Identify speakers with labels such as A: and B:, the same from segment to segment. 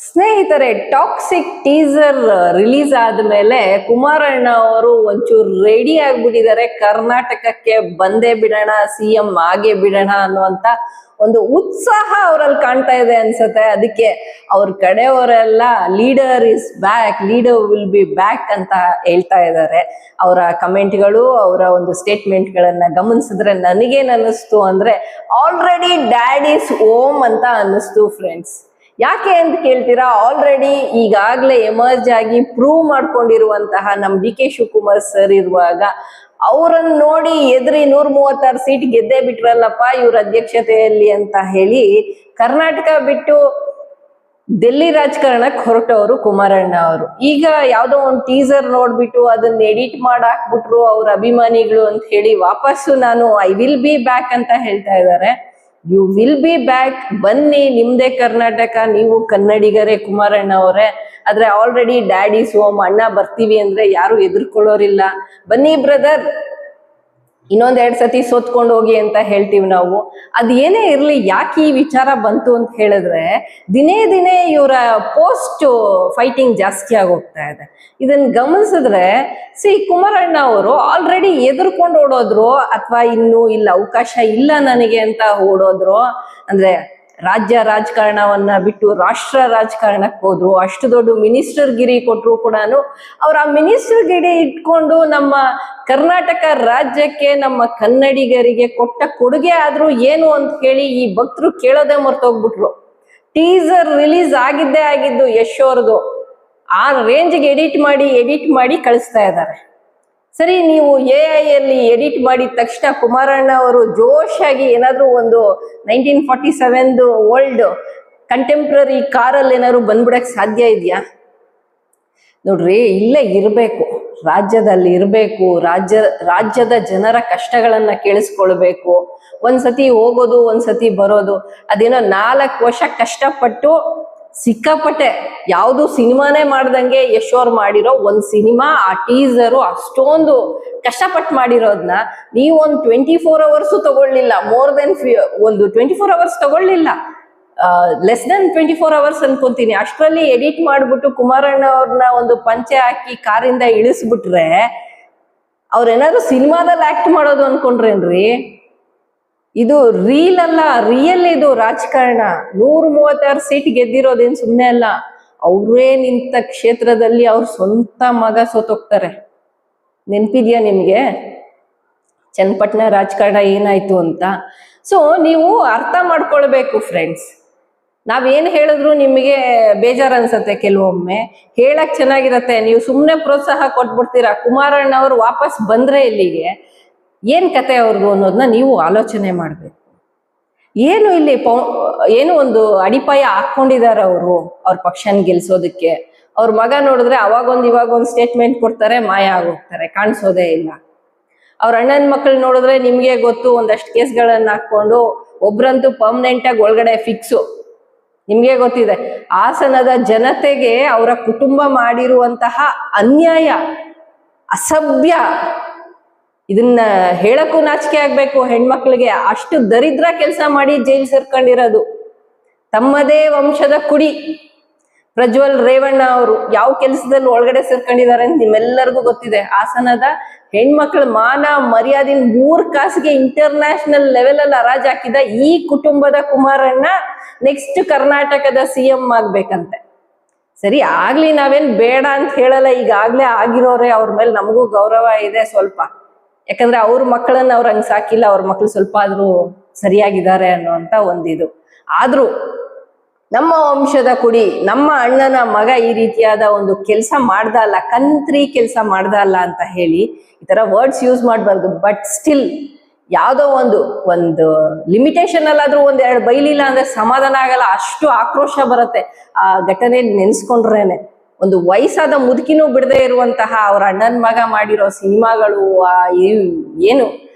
A: ಸ್ನೇಹಿತರೆ, toxic teaser release ಆದ್ಮೇಲೆ ಕುಮಾರಣ್ಣ ಅವರು ಒಂಚೂರು ರೆಡಿ ಆಗ್ಬಿಟ್ಟಿದ್ದಾರೆ. ಕರ್ನಾಟಕಕ್ಕೆ ಬಂದೇ ಬಿಡೋಣ, ಸಿಎಂ ಆಗೇ ಬಿಡೋಣ ಅನ್ನುವಂತ ಒಂದು ಉತ್ಸಾಹ ಅವರಲ್ಲಿ ಕಾಣ್ತಾ ಇದೆ ಅನ್ಸುತ್ತೆ. ಅದಕ್ಕೆ ಅವ್ರ ಕಡೆಯವರೆಲ್ಲ leader is back, leader will be back ಅಂತ ಹೇಳ್ತಾ ಇದ್ದಾರೆ. ಅವರ ಕಮೆಂಟ್ಗಳು, ಅವರ ಒಂದು ಸ್ಟೇಟ್ಮೆಂಟ್ ಗಳನ್ನ ಗಮನಿಸಿದ್ರೆ ನನಗೇನ್ ಅನ್ನಿಸ್ತು ಅಂದ್ರೆ ಆಲ್ರೆಡಿ ಡ್ಯಾಡ್ ಇಸ್ ಹೋಮ್ ಅಂತ ಅನ್ನಿಸ್ತು ಫ್ರೆಂಡ್ಸ್. ಯಾಕೆ ಅಂತ ಕೇಳ್ತೀರಾ? ಆಲ್ರೆಡಿ ಈಗಾಗ್ಲೇ ಎಮರ್ಜ್ ಆಗಿ ಪ್ರೂವ್ ಮಾಡ್ಕೊಂಡಿರುವಂತಹ ನಮ್ ಡಿ ಕೆ ಶಿವಕುಮಾರ್ ಸರ್ ಇರುವಾಗ ಅವರನ್ನ ನೋಡಿ ಎದುರಿ 136 ಸೀಟ್ ಗೆದ್ದೇ ಬಿಟ್ರಲ್ಲಪ್ಪ ಇವ್ರ ಅಧ್ಯಕ್ಷತೆಯಲ್ಲಿ ಅಂತ ಹೇಳಿ ಕರ್ನಾಟಕ ಬಿಟ್ಟು ಡೆಲ್ಲಿ ರಾಜಕಾರಣಕ್ಕೆ ಹೊರಟವರು ಕುಮಾರಣ್ಣ ಅವರು. ಈಗ ಯಾವ್ದೋ ಒಂದು ಟೀಸರ್ ನೋಡ್ಬಿಟ್ಟು ಅದನ್ನ ಎಡಿಟ್ ಮಾಡಾಕ್ಬಿಟ್ರು ಅವ್ರ ಅಭಿಮಾನಿಗಳು ಅಂತ ಹೇಳಿ ವಾಪಸ್ಸು ನಾನು ಐ ವಿಲ್ ಬಿ ಬ್ಯಾಕ್ ಅಂತ ಹೇಳ್ತಾ ಇದ್ದಾರೆ. ಯು ವಿಲ್ ಬಿ ಬ್ಯಾಕ್, ಬನ್ನಿ, ನಿಮ್ದೇ ಕರ್ನಾಟಕ, ನೀವು ಕನ್ನಡಿಗರೇ ಕುಮಾರಣ್ಣ ಅವರೇ. ಆದ್ರೆ ಆಲ್ರೆಡಿ ಡ್ಯಾಡಿ ಹೋಮ್, ಅಣ್ಣ ಬರ್ತೀವಿ ಅಂದ್ರೆ ಯಾರು ಎದುರ್ಕೊಳ್ಳೋರಿಲ್ಲ. ಬನ್ನಿ ಬ್ರದರ್, ಇನ್ನೊಂದೆರಡು ಸತಿ ಸೋತ್ಕೊಂಡು ಹೋಗಿ ಅಂತ ಹೇಳ್ತೀವಿ ನಾವು. ಅದ್ ಏನೇ ಇರ್ಲಿ, ಯಾಕೆ ಈ ವಿಚಾರ ಬಂತು ಅಂತ ಹೇಳಿದ್ರೆ ದಿನೇ ದಿನೇ ಇವರ ಪೋಸ್ಟ್ ಫೈಟಿಂಗ್ ಜಾಸ್ತಿ ಆಗೋಗ್ತಾ ಇದೆ. ಇದನ್ನ ಗಮನಿಸಿದ್ರೆ ಕುಮಾರಣ್ಣ ಅವರು ಆಲ್ರೆಡಿ ಎದುರ್ಕೊಂಡು ಓಡೋದ್ರು ಅಥವಾ ಇನ್ನೂ ಇಲ್ಲ ಅವಕಾಶ ಇಲ್ಲ ನನಗೆ ಅಂತ ಓಡೋದ್ರು. ಅಂದ್ರೆ ರಾಜ್ಯ ರಾಜಕಾರಣವನ್ನ ಬಿಟ್ಟು ರಾಷ್ಟ್ರ ರಾಜಕಾರಣಕ್ಕೆ ಹೋದ್ರು. ಅಷ್ಟು ದೊಡ್ಡ ಮಿನಿಸ್ಟರ್ ಗಿರಿ ಕೊಟ್ರು ಕೂಡ ಅವ್ರ ಆ ಮಿನಿಸ್ಟರ್ ಗಿರಿ ಇಟ್ಕೊಂಡು ನಮ್ಮ ಕರ್ನಾಟಕ ರಾಜ್ಯಕ್ಕೆ, ನಮ್ಮ ಕನ್ನಡಿಗರಿಗೆ ಕೊಟ್ಟ ಕೊಡುಗೆ ಆದ್ರೂ ಏನು ಅಂತ ಹೇಳಿ ಈ ಭಕ್ತರು ಕೇಳೋದೇ ಮರ್ತೋಗ್ಬಿಟ್ರು. ಟೀಸರ್ ರಿಲೀಸ್ ಆಗಿದ್ದೇ ಆಗಿದ್ದು ಯಶ್ ಅವ್ರದ್ದು, ಆ ರೇಂಜ್ಗೆ ಎಡಿಟ್ ಮಾಡಿ ಕಳಿಸ್ತಾ ಇದ್ದಾರೆ. ಸರಿ, ನೀವು AI ಅಲ್ಲಿ ಎಡಿಟ್ ಮಾಡಿದ ತಕ್ಷಣ ಕುಮಾರಣ್ಣ ಅವರು ಜೋಶಾಗಿ ಏನಾದ್ರೂ ಒಂದು 1947 ಓಲ್ಡ್ ಕಂಟೆಂಪ್ರರಿ ಕಾರಲ್ಲಿ ಏನಾದ್ರು ಬಂದ್ಬಿಡಕ್ ಸಾಧ್ಯ ಇದೆಯಾ? ನೋಡ್ರಿ, ಇಲ್ಲೇ ಇರ್ಬೇಕು, ರಾಜ್ಯದಲ್ಲಿ ಇರ್ಬೇಕು, ರಾಜ್ಯದ ಜನರ ಕಷ್ಟಗಳನ್ನ ಕೇಳಿಸ್ಕೊಳ್ಬೇಕು. ಒಂದ್ಸತಿ ಹೋಗೋದು, ಒಂದ್ಸತಿ ಬರೋದು. ಅದೇನೋ 4 ವರ್ಷ ಕಷ್ಟಪಟ್ಟು ಸಿಕ್ಕಾಪಟ್ಟೆ ಯಾವುದು ಸಿನಿಮಾನೇ ಮಾಡ್ದಂಗೆ ಯಶ್ ಅವ್ರು ಮಾಡಿರೋ ಒಂದ್ ಸಿನಿಮಾ, ಆ ಟೀಸರು ಅಷ್ಟೊಂದು ಕಷ್ಟಪಟ್ಟು ಮಾಡಿರೋದನ್ನ ನೀವು ಒಂದು 24 hours ತಗೊಳ್ಳಿಲ್ಲ, ಮೋರ್ ದೆನ್ ಒಂದು 24 hours ತಗೊಳ್ಳಿಲ್ಲ, ಲೆಸ್ ದೆನ್ 24 hours ಅನ್ಕೊಂತೀನಿ. ಅಷ್ಟರಲ್ಲಿ ಎಡಿಟ್ ಮಾಡ್ಬಿಟ್ಟು ಕುಮಾರಣ್ಣ ಅವ್ರನ್ನ ಒಂದು ಪಂಚೆ ಹಾಕಿ ಕಾರಿಂದ ಇಳಿಸ್ಬಿಟ್ರೆ ಅವ್ರೇನಾದ್ರು ಸಿನಿಮಾದಲ್ಲಿ ಆಕ್ಟ್ ಮಾಡೋದು ಅನ್ಕೊಂಡ್ರೇನ್ರಿ? ಇದು ರೀಲ್ ಅಲ್ಲ, ರಿಯಲ್ ಇದು ರಾಜಕಾರಣ. 136 ಸೀಟ್ ಗೆದ್ದಿರೋದೇನ್ ಸುಮ್ಮನೆ ಅಲ್ಲ. ಅವರೇ ನಿಂತ ಕ್ಷೇತ್ರದಲ್ಲಿ ಅವ್ರ ಸ್ವಂತ ಮಗ ಸೋತೋಗ್ತಾರೆ. ನೆನ್ಪಿದ್ಯಾ ನಿಮ್ಗೆ ಚನ್ನಪಟ್ಟಣ ರಾಜಕಾರಣ ಏನಾಯ್ತು ಅಂತ? ಸೊ ನೀವು ಅರ್ಥ ಮಾಡ್ಕೊಳ್ಬೇಕು ಫ್ರೆಂಡ್ಸ್. ನಾವೇನ್ ಹೇಳಿದ್ರು ನಿಮಗೆ ಬೇಜಾರ್ ಅನ್ಸತ್ತೆ ಕೆಲವೊಮ್ಮೆ. ಹೇಳಕ್ ಚೆನ್ನಾಗಿರತ್ತೆ, ನೀವು ಸುಮ್ಮನೆ ಪ್ರೋತ್ಸಾಹ ಕೊಟ್ಬಿಡ್ತೀರಾ. ಕುಮಾರಣ್ಣ ಅವ್ರು ವಾಪಸ್ ಬಂದ್ರೆ ಇಲ್ಲಿಗೆ ಏನ್ ಕತೆ ಅವ್ರದ್ದು ಅನ್ನೋದನ್ನ ನೀವು ಆಲೋಚನೆ ಮಾಡ್ಬೇಕು. ಏನು ಇಲ್ಲಿ ಏನು ಒಂದು ಅಡಿಪಾಯ ಹಾಕೊಂಡಿದಾರ ಅವರು ಅವ್ರ ಪಕ್ಷನ ಗೆಲ್ಸೋದಕ್ಕೆ. ಅವ್ರ ಮಗ ನೋಡಿದ್ರೆ ಇವಾಗೊಂದು ಸ್ಟೇಟ್ಮೆಂಟ್ ಕೊಡ್ತಾರೆ, ಮಾಯ ಆಗೋಗ್ತಾರೆ, ಕಾಣಿಸೋದೇ ಇಲ್ಲ. ಅವ್ರ ಅಣ್ಣನ ಮಕ್ಕಳು ನೋಡಿದ್ರೆ ನಿಮ್ಗೆ ಗೊತ್ತು, ಒಂದಷ್ಟು ಕೇಸ್ಗಳನ್ನ ಹಾಕೊಂಡು ಒಬ್ರಂತೂ ಪರ್ಮನೆಂಟ್ ಆಗಿ ಒಳಗಡೆ ಫಿಕ್ಸು. ನಿಮ್ಗೆ ಗೊತ್ತಿದೆ ಹಾಸನದ ಜನತೆಗೆ ಅವರ ಕುಟುಂಬ ಮಾಡಿರುವಂತಹ ಅನ್ಯಾಯ, ಅಸಭ್ಯ, ಇದನ್ನ ಹೇಳಕ್ಕೂ ನಾಚಿಕೆ ಆಗ್ಬೇಕು ಹೆಣ್ಮಕ್ಳಿಗೆ. ಅಷ್ಟು ದರಿದ್ರ ಕೆಲಸ ಮಾಡಿ ಜೈಲ್ ಸೇರ್ಕೊಂಡಿರೋದು. ತಮ್ಮದೇ ವಂಶದ ಕುಡಿ ಪ್ರಜ್ವಲ್ ರೇವಣ್ಣ ಅವರು ಯಾವ ಕೆಲಸದಲ್ಲಿ ಒಳಗಡೆ ಸೇರ್ಕೊಂಡಿದ್ದಾರೆ ಅಂತ ನಿಮ್ಮೆಲ್ಲರಿಗೂ ಗೊತ್ತಿದೆ. ಹಾಸನದ ಹೆಣ್ಮಕ್ಳ ಮಾನ ಮರ್ಯಾದೆ 3 ಕಾಸಿಗೆ ಇಂಟರ್ನ್ಯಾಷನಲ್ ಲೆವೆಲ್ ಅಲ್ಲಿ ಹರಾಜ್ ಹಾಕಿದ ಈ ಕುಟುಂಬದ ಕುಮಾರಣ್ಣ ನೆಕ್ಸ್ಟ್ ಕರ್ನಾಟಕದ ಸಿಎಂ ಆಗ್ಬೇಕಂತೆ. ಸರಿ, ಆಗ್ಲಿ, ನಾವೇನ್ ಬೇಡ ಅಂತ ಹೇಳಲ್ಲ. ಈಗಾಗ್ಲೇ ಆಗಿರೋರೆ, ಅವ್ರ ಮೇಲೆ ನಮಗೂ ಗೌರವ ಇದೆ ಸ್ವಲ್ಪ. ಯಾಕಂದ್ರೆ ಅವ್ರ ಮಕ್ಕಳನ್ನ ಅವ್ರ ಹಂಗ್ ಸಾಕಿಲ್ಲ, ಅವ್ರ ಮಕ್ಳು ಸ್ವಲ್ಪ ಆದ್ರೂ ಸರಿಯಾಗಿದ್ದಾರೆ ಅನ್ನೋಂತ ಒಂದಿದು. ಆದ್ರೂ ನಮ್ಮ ವಂಶದ ಕುಡಿ, ನಮ್ಮ ಅಣ್ಣನ ಮಗ ಈ ರೀತಿಯಾದ ಒಂದು ಕೆಲಸ ಮಾಡ್ದ ಅಲ್ಲ, ಕಂತ್ರಿ ಕೆಲಸ ಮಾಡ್ದ ಅಲ್ಲ ಅಂತ ಹೇಳಿ ಈ ತರ ವರ್ಡ್ಸ್ ಯೂಸ್ ಮಾಡ್ಬಾರ್ದು. ಬಟ್ ಸ್ಟಿಲ್ ಯಾವ್ದೋ ಒಂದು ಲಿಮಿಟೇಷನ್ ಅಲ್ಲಾದ್ರೂ 1-2 ಬೈಲಿಲ್ಲ ಅಂದ್ರೆ ಸಮಾಧಾನ ಆಗಲ್ಲ. ಅಷ್ಟು ಆಕ್ರೋಶ ಬರುತ್ತೆ ಆ ಘಟನೆ ನೆನ್ಸ್ಕೊಂಡ್ರೇನೆ. ಒಂದು ವಯಸ್ಸಾದ ಮುದುಕಿನೂ ಬಿಡದೆ ಇರುವಂತಹ ಅವ್ರ ಅಣ್ಣನ ಮಗ ಮಾಡಿರೋ ಸಿನಿಮಾಗಳು, ಏನು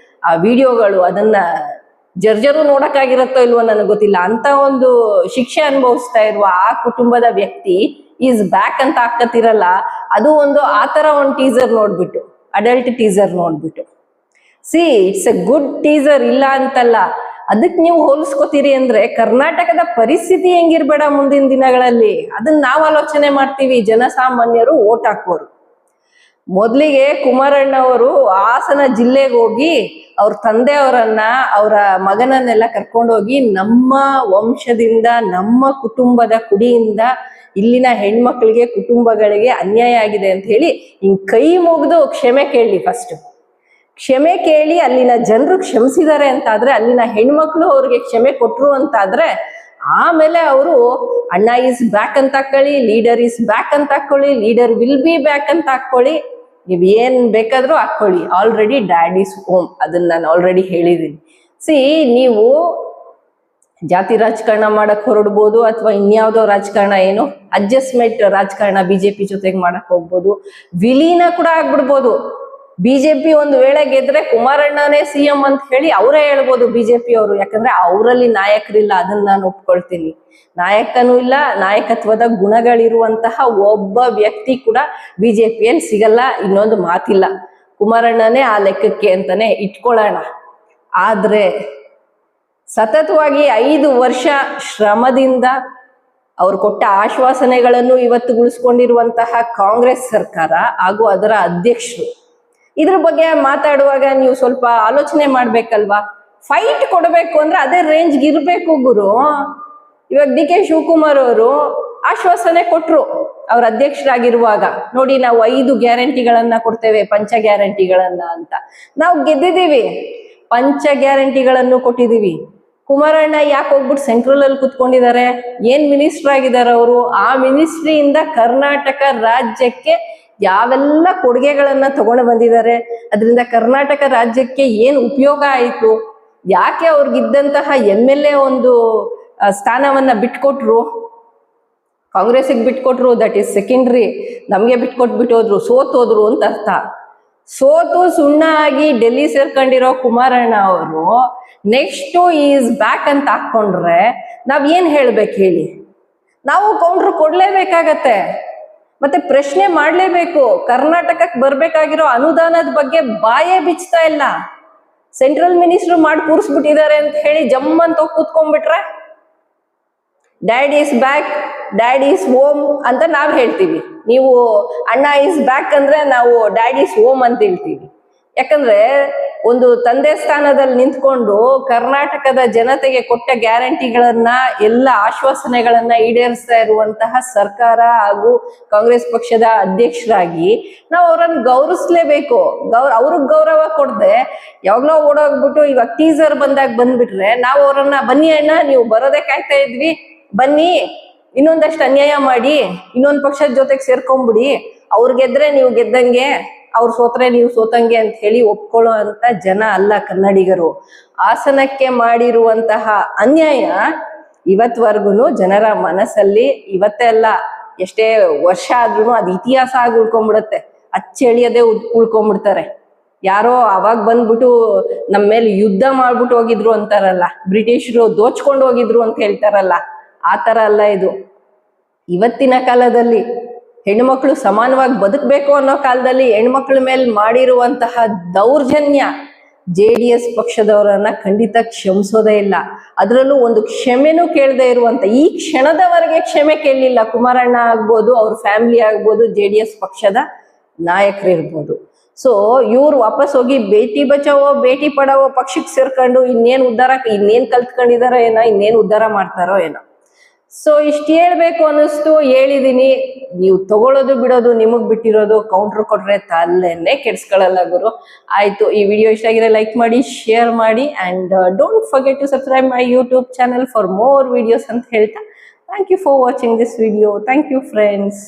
A: ಆ ವಿಡಿಯೋಗಳು, ಅದನ್ನ ಜರ್ಜರು ನೋಡಕ್ಕಾಗಿರತ್ತೋ ಇಲ್ವೋ ನನಗೆ ಗೊತ್ತಿಲ್ಲ. ಅಂತ ಒಂದು ಶಿಕ್ಷೆ ಅನುಭವಿಸ್ತಾ ಇರುವ ಆ ಕುಟುಂಬದ ವ್ಯಕ್ತಿ ಈಸ್ ಬ್ಯಾಕ್ ಅಂತ ಹಾಕತ್ತಿರಲ್ಲ. ಅದು ಆತರ ಒಂದು ಟೀಸರ್ ನೋಡ್ಬಿಟ್ಟು, ಅಡಲ್ಟ್ ಟೀಸರ್ ನೋಡ್ಬಿಟ್ಟು. C it's A good teaser, ಇಲ್ಲ ಅಂತಲ್ಲ. ಅದಕ್ಕೆ ನೀವು ಹೋಲಿಸ್ಕೋತೀರಿ ಅಂದ್ರೆ ಕರ್ನಾಟಕದ ಪರಿಸ್ಥಿತಿ ಹೆಂಗಿರ್ಬೇಡ ಮುಂದಿನ ದಿನಗಳಲ್ಲಿ, ಅದನ್ನ ನಾವು ಆಲೋಚನೆ ಮಾಡ್ತೀವಿ ಜನಸಾಮಾನ್ಯರು ಓಟ್ ಹಾಕೋರು. ಮೊದ್ಲಿಗೆ ಕುಮಾರಣ್ಣ ಅವರು ಹಾಸನ ಜಿಲ್ಲೆಗೆ ಹೋಗಿ ಅವ್ರ ತಂದೆಯವರನ್ನ ಅವರ ಮಗನನ್ನೆಲ್ಲ ಕರ್ಕೊಂಡೋಗಿ ನಮ್ಮ ವಂಶದಿಂದ ನಮ್ಮ ಕುಟುಂಬದ ಕುಡಿಯಿಂದ ಇಲ್ಲಿನ ಹೆಣ್ಮಕ್ಳಿಗೆ ಕುಟುಂಬಗಳಿಗೆ ಅನ್ಯಾಯ ಆಗಿದೆ ಅಂತ ಹೇಳಿ ಹಿಂಗ್ ಕೈ ಮುಗಿದು ಕ್ಷಮೆ ಕೇಳಿ, ಫಸ್ಟ್ ಕ್ಷಮೆ ಕೇಳಿ ಅಲ್ಲಿನ ಜನರು ಕ್ಷಮಿಸಿದ್ದಾರೆ ಅಂತಾದ್ರೆ, ಅಲ್ಲಿನ ಹೆಣ್ಮಕ್ಳು ಅವ್ರಿಗೆ ಕ್ಷಮೆ ಕೊಟ್ರು ಅಂತಾದ್ರೆ, ಆಮೇಲೆ ಅವರು ಅಣ್ಣ ಈಸ್ ಬ್ಯಾಕ್ ಅಂತ ಹಾಕೊಳ್ಳಿ, ಲೀಡರ್ ಈಸ್ ಬ್ಯಾಕ್ ಅಂತ ಹಾಕೊಳ್ಳಿ, ಲೀಡರ್ ವಿಲ್ ಬಿ ಬ್ಯಾಕ್ ಅಂತ ಹಾಕೊಳ್ಳಿ, ನೀವ್ ಏನ್ ಬೇಕಾದ್ರೂ ಹಾಕೊಳ್ಳಿ. ಆಲ್ರೆಡಿ ಡ್ಯಾಡ್ ಈಸ್ ಹೋಮ್, ಅದನ್ನ ನಾನು ಆಲ್ರೆಡಿ ಹೇಳಿದ್ದೀನಿ. ಸಿ, ನೀವು ಜಾತಿ ರಾಜಕಾರಣ ಮಾಡಕ್ ಹೊರಡ್ಬೋದು, ಅಥವಾ ಇನ್ಯಾವುದೋ ರಾಜಕಾರಣ, ಏನು ಅಡ್ಜಸ್ಟ್ಮೆಂಟ್ ರಾಜಕಾರಣ ಬಿಜೆಪಿ ಜೊತೆಗೆ ಮಾಡಕ್ ಹೋಗ್ಬೋದು, ವಿಲೀನ ಕೂಡ ಆಗ್ಬಿಡ್ಬೋದು. ಬಿಜೆಪಿ ಒಂದು ವೇಳೆ ಗೆದ್ರೆ ಕುಮಾರಣ್ಣನೇ ಸಿಎಂ ಅಂತ ಹೇಳಿ ಅವರೇ ಹೇಳ್ಬೋದು ಬಿಜೆಪಿ ಅವರು, ಯಾಕಂದ್ರೆ ಅವರಲ್ಲಿ ನಾಯಕರಿಲ್ಲ, ಅದನ್ನ ನಾನು ಒಪ್ಕೊಳ್ತೀನಿ. ನಾಯಕನೂ ಇಲ್ಲ, ನಾಯಕತ್ವದ ಗುಣಗಳಿರುವಂತಹ ಒಬ್ಬ ವ್ಯಕ್ತಿ ಕೂಡ ಬಿಜೆಪಿಯಲ್ಲಿ ಸಿಗಲ್ಲ, ಇನ್ನೊಂದು ಮಾತಿಲ್ಲ. ಕುಮಾರಣ್ಣನೇ ಆ ಲೆಕ್ಕಕ್ಕೆ ಅಂತಾನೆ ಇಟ್ಕೊಳ್ಳೋಣ. ಆದ್ರೆ ಸತತವಾಗಿ 5 ವರ್ಷ ಶ್ರಮದಿಂದ ಅವ್ರು ಕೊಟ್ಟ ಆಶ್ವಾಸನೆಗಳನ್ನು ಇವತ್ತುಗೊಳಿಸ್ಕೊಂಡಿರುವಂತಹ ಕಾಂಗ್ರೆಸ್ ಸರ್ಕಾರ ಹಾಗೂ ಅದರ ಅಧ್ಯಕ್ಷರು, ಇದ್ರ ಬಗ್ಗೆ ಮಾತಾಡುವಾಗ ನೀವು ಸ್ವಲ್ಪ ಆಲೋಚನೆ ಮಾಡ್ಬೇಕಲ್ವಾ. ಫೈಟ್ ಕೊಡಬೇಕು ಅಂದ್ರೆ ಅದೇ ರೇಂಜ್ಗೆ ಇರ್ಬೇಕು ಗುರು. ಇವಾಗ ಡಿ ಕೆ ಶಿವಕುಮಾರ್ ಅವರು ಆಶ್ವಾಸನೆ ಕೊಟ್ರು ಅವ್ರ ಅಧ್ಯಕ್ಷರಾಗಿರುವಾಗ, ನೋಡಿ ನಾವು 5 ಗ್ಯಾರಂಟಿಗಳನ್ನ ಕೊಡ್ತೇವೆ, ಪಂಚ ಗ್ಯಾರಂಟಿಗಳನ್ನ ಅಂತ. ನಾವು ಗೆದ್ದಿದ್ದೀವಿ, ಪಂಚ ಗ್ಯಾರಂಟಿಗಳನ್ನು ಕೊಟ್ಟಿದೀವಿ. ಕುಮಾರಣ್ಣ ಯಾಕೆ ಹೋಗ್ಬಿಟ್ಟು ಸೆಂಟ್ರಲ್ ಅಲ್ಲಿ ಕುತ್ಕೊಂಡಿದ್ದಾರೆ? ಏನ್ ಮಿನಿಸ್ಟರ್ ಆಗಿದ್ದಾರೆ ಅವರು? ಆ ಮಿನಿಸ್ಟ್ರಿಯಿಂದ ಕರ್ನಾಟಕ ರಾಜ್ಯಕ್ಕೆ ಯಾವೆಲ್ಲ ಕೊಡುಗೆಗಳನ್ನ ತಗೊಂಡು ಬಂದಿದ್ದಾರೆ, ಅದರಿಂದ ಕರ್ನಾಟಕ ರಾಜ್ಯಕ್ಕೆ ಏನ್ ಉಪಯೋಗ ಆಯ್ತು? ಯಾಕೆ ಅವ್ರಿಗಿದ್ದಂತಹ MLA ಒಂದು ಸ್ಥಾನವನ್ನ ಬಿಟ್ಕೊಟ್ರು, ಕಾಂಗ್ರೆಸ್ಗೆ ಬಿಟ್ಕೊಟ್ರು, ದಟ್ ಈಸ್ ಸೆಕೆಂಡ್ರಿ. ನಮ್ಗೆ ಬಿಟ್ಕೊಟ್ಬಿಟ್ಟೋದ್ರು, ಸೋತೋದ್ರು ಅಂತ ಅರ್ಥ. ಸೋತು ಸುಣ್ಣ ಆಗಿ ಡೆಲ್ಲಿ ಸೇರ್ಕೊಂಡಿರೋ ಕುಮಾರಣ್ಣ ಅವರು ನೆಕ್ಸ್ಟ್ ಈಸ್ ಬ್ಯಾಕ್ ಅಂತ ಹಾಕೊಂಡ್ರೆ ನಾವ್ ಏನ್ ಹೇಳ್ಬೇಕು ಹೇಳಿ? ನಾವು ಕೌಂಟ್ರ್ ಕೊಡ್ಲೇಬೇಕಾಗತ್ತೆ, ಮತ್ತೆ ಪ್ರಶ್ನೆ ಮಾಡ್ಲೇಬೇಕು. ಕರ್ನಾಟಕಕ್ಕೆ ಬರ್ಬೇಕಾಗಿರೋ ಅನುದಾನದ ಬಗ್ಗೆ ಬಾಯೇ ಬಿಚ್ತಾ ಇಲ್ಲ. ಸೆಂಟ್ರಲ್ ಮಿನಿಸ್ಟರ್ ಮಾಡಿ ಕೂರಿಸ್ಬಿಟ್ಟಿದ್ದಾರೆ ಅಂತ ಹೇಳಿ ಜಮ್ ಅಂತ ಕೂತ್ಕೊಂಡ್ಬಿಟ್ರೆ, dad is back, dad is home ಅಂತ ನಾವ್ ಹೇಳ್ತೀವಿ. ನೀವು ಅಣ್ಣ ಈಸ್ ಬ್ಯಾಕ್ ಅಂದ್ರೆ ನಾವು ಡ್ಯಾಡ್ ಈಸ್ ಹೋಮ್ ಅಂತ ಹೇಳ್ತೀವಿ. ಯಾಕಂದ್ರೆ ಒಂದು ತಂದೆ ಸ್ಥಾನದಲ್ಲಿ ನಿಂತ್ಕೊಂಡು ಕರ್ನಾಟಕದ ಜನತೆಗೆ ಕೊಟ್ಟ ಗ್ಯಾರಂಟಿಗಳನ್ನ, ಎಲ್ಲ ಆಶ್ವಾಸನೆಗಳನ್ನ ಈಡೇರಿಸ್ತಾ ಇರುವಂತಹ ಸರ್ಕಾರ ಹಾಗೂ ಕಾಂಗ್ರೆಸ್ ಪಕ್ಷದ ಅಧ್ಯಕ್ಷರಾಗಿ ನಾವು ಅವರನ್ನು ಗೌರವಿಸ್ಲೇಬೇಕು. ಅವ್ರಿಗೆ ಗೌರವ ಕೊಡದೆ ಯಾವಾಗ್ಲೋ ಓಡೋಗ್ಬಿಟ್ಟು ಇವಾಗ ಟೀಸರ್ ಬಂದಾಗ ಬಂದ್ಬಿಟ್ರೆ ನಾವು ಅವರನ್ನ ಬನ್ನಿ ಅಣ್ಣ ನೀವು ಬರೋದೇ ಕಾಯ್ತಾ ಇದ್ವಿ, ಬನ್ನಿ ಇನ್ನೊಂದಷ್ಟು ಅನ್ಯಾಯ ಮಾಡಿ ಇನ್ನೊಂದು ಪಕ್ಷದ ಜೊತೆಗೆ ಸೇರ್ಕೊಂಡ್ಬಿಡಿ, ಅವ್ರು ಗೆದ್ರೆ ನೀವು ಗೆದ್ದಂಗೆ, ಅವ್ರು ಸೋತ್ರೆ ನೀವು ಸೋತಂಗೆ ಅಂತ ಹೇಳಿ ಒಪ್ಕೊಳ್ಳೋ ಅಂತ ಜನ ಅಲ್ಲ ಕನ್ನಡಿಗರು. ಹಾಸನಕ್ಕೆ ಮಾಡಿರುವಂತಹ ಅನ್ಯಾಯ ಇವತ್ವರೆಗೂ ಜನರ ಮನಸ್ಸಲ್ಲಿ, ಇವತ್ತೇ ಅಲ್ಲ ಎಷ್ಟೇ ವರ್ಷ ಆದ್ರೂ ಅದು ಇತಿಹಾಸ ಆಗಿ ಉಳ್ಕೊಂಡ್ಬಿಡುತ್ತೆ, ಅಚ್ಚಳಿಯದೆ ಉಳ್ಕೊಂಡ್ಬಿಡ್ತಾರೆ. ಯಾರೋ ಅವಾಗ ಬಂದ್ಬಿಟ್ಟು ನಮ್ಮ ಮೇಲೆ ಯುದ್ಧ ಮಾಡ್ಬಿಟ್ಟು ಹೋಗಿದ್ರು ಅಂತಾರಲ್ಲ, ಬ್ರಿಟಿಷರು ದೋಚ್ಕೊಂಡು ಹೋಗಿದ್ರು ಅಂತ ಹೇಳ್ತಾರಲ್ಲ, ಆ ತರ ಅಲ್ಲ ಇದು. ಇವತ್ತಿನ ಕಾಲದಲ್ಲಿ ಹೆಣ್ಮಕ್ಳು ಸಮಾನವಾಗಿ ಬದುಕಬೇಕು ಅನ್ನೋ ಕಾಲದಲ್ಲಿ ಹೆಣ್ಮಕ್ಳ ಮೇಲೆ ಮಾಡಿರುವಂತಹ ದೌರ್ಜನ್ಯ JDS ಪಕ್ಷದವರನ್ನ ಖಂಡಿತ ಕ್ಷಮಿಸೋದೇ ಇಲ್ಲ. ಅದರಲ್ಲೂ ಒಂದು ಕ್ಷಮೆನೂ ಕೇಳದೆ ಇರುವಂತ, ಈ ಕ್ಷಣದವರೆಗೆ ಕ್ಷಮೆ ಕೇಳಲಿಲ್ಲ ಕುಮಾರಣ್ಣ ಆಗ್ಬೋದು, ಅವ್ರ ಫ್ಯಾಮಿಲಿ ಆಗ್ಬೋದು, JDS ಪಕ್ಷದ ನಾಯಕರಿರ್ಬೋದು. ಸೊ ಇವ್ರು ವಾಪಸ್ ಹೋಗಿ ಬೇಟಿ ಬಚಾವೋ ಬೇಟಿ ಪಡಾವೋ ಪಕ್ಷಕ್ಕೆ ಸೇರ್ಕೊಂಡು ಇನ್ನೇನ್ ಕಲ್ತ್ಕೊಂಡಿದಾರೋ ಏನೋ, ಇನ್ನೇನ್ ಉದ್ಧಾರ ಮಾಡ್ತಾರೋ ಏನೋ. ಸೊ ಇಷ್ಟು ಹೇಳ್ಬೇಕು ಅನ್ನಿಸ್ತು, ಹೇಳಿದೀನಿ. ನೀವು ತಗೊಳ್ಳೋದು ಬಿಡೋದು ನಿಮಗ್ ಬಿಟ್ಟಿರೋದು. ಕೌಂಟ್ರ್ ಕೊಟ್ರೆ ತಲೆನೇ ಕೆಡ್ಸ್ಕೊಳ್ಳಲ್ಲ ಗುರು. ಆಯ್ತು, ಈ ವಿಡಿಯೋ ಇಷ್ಟ ಆಗಿದ್ರೆ ಲೈಕ್ ಮಾಡಿ, ಶೇರ್ ಮಾಡಿ, and don't forget to subscribe my YouTube channel for more videos ಅಂತ ಹೇಳ್ತಾ, thank you for watching this video. Thank you friends.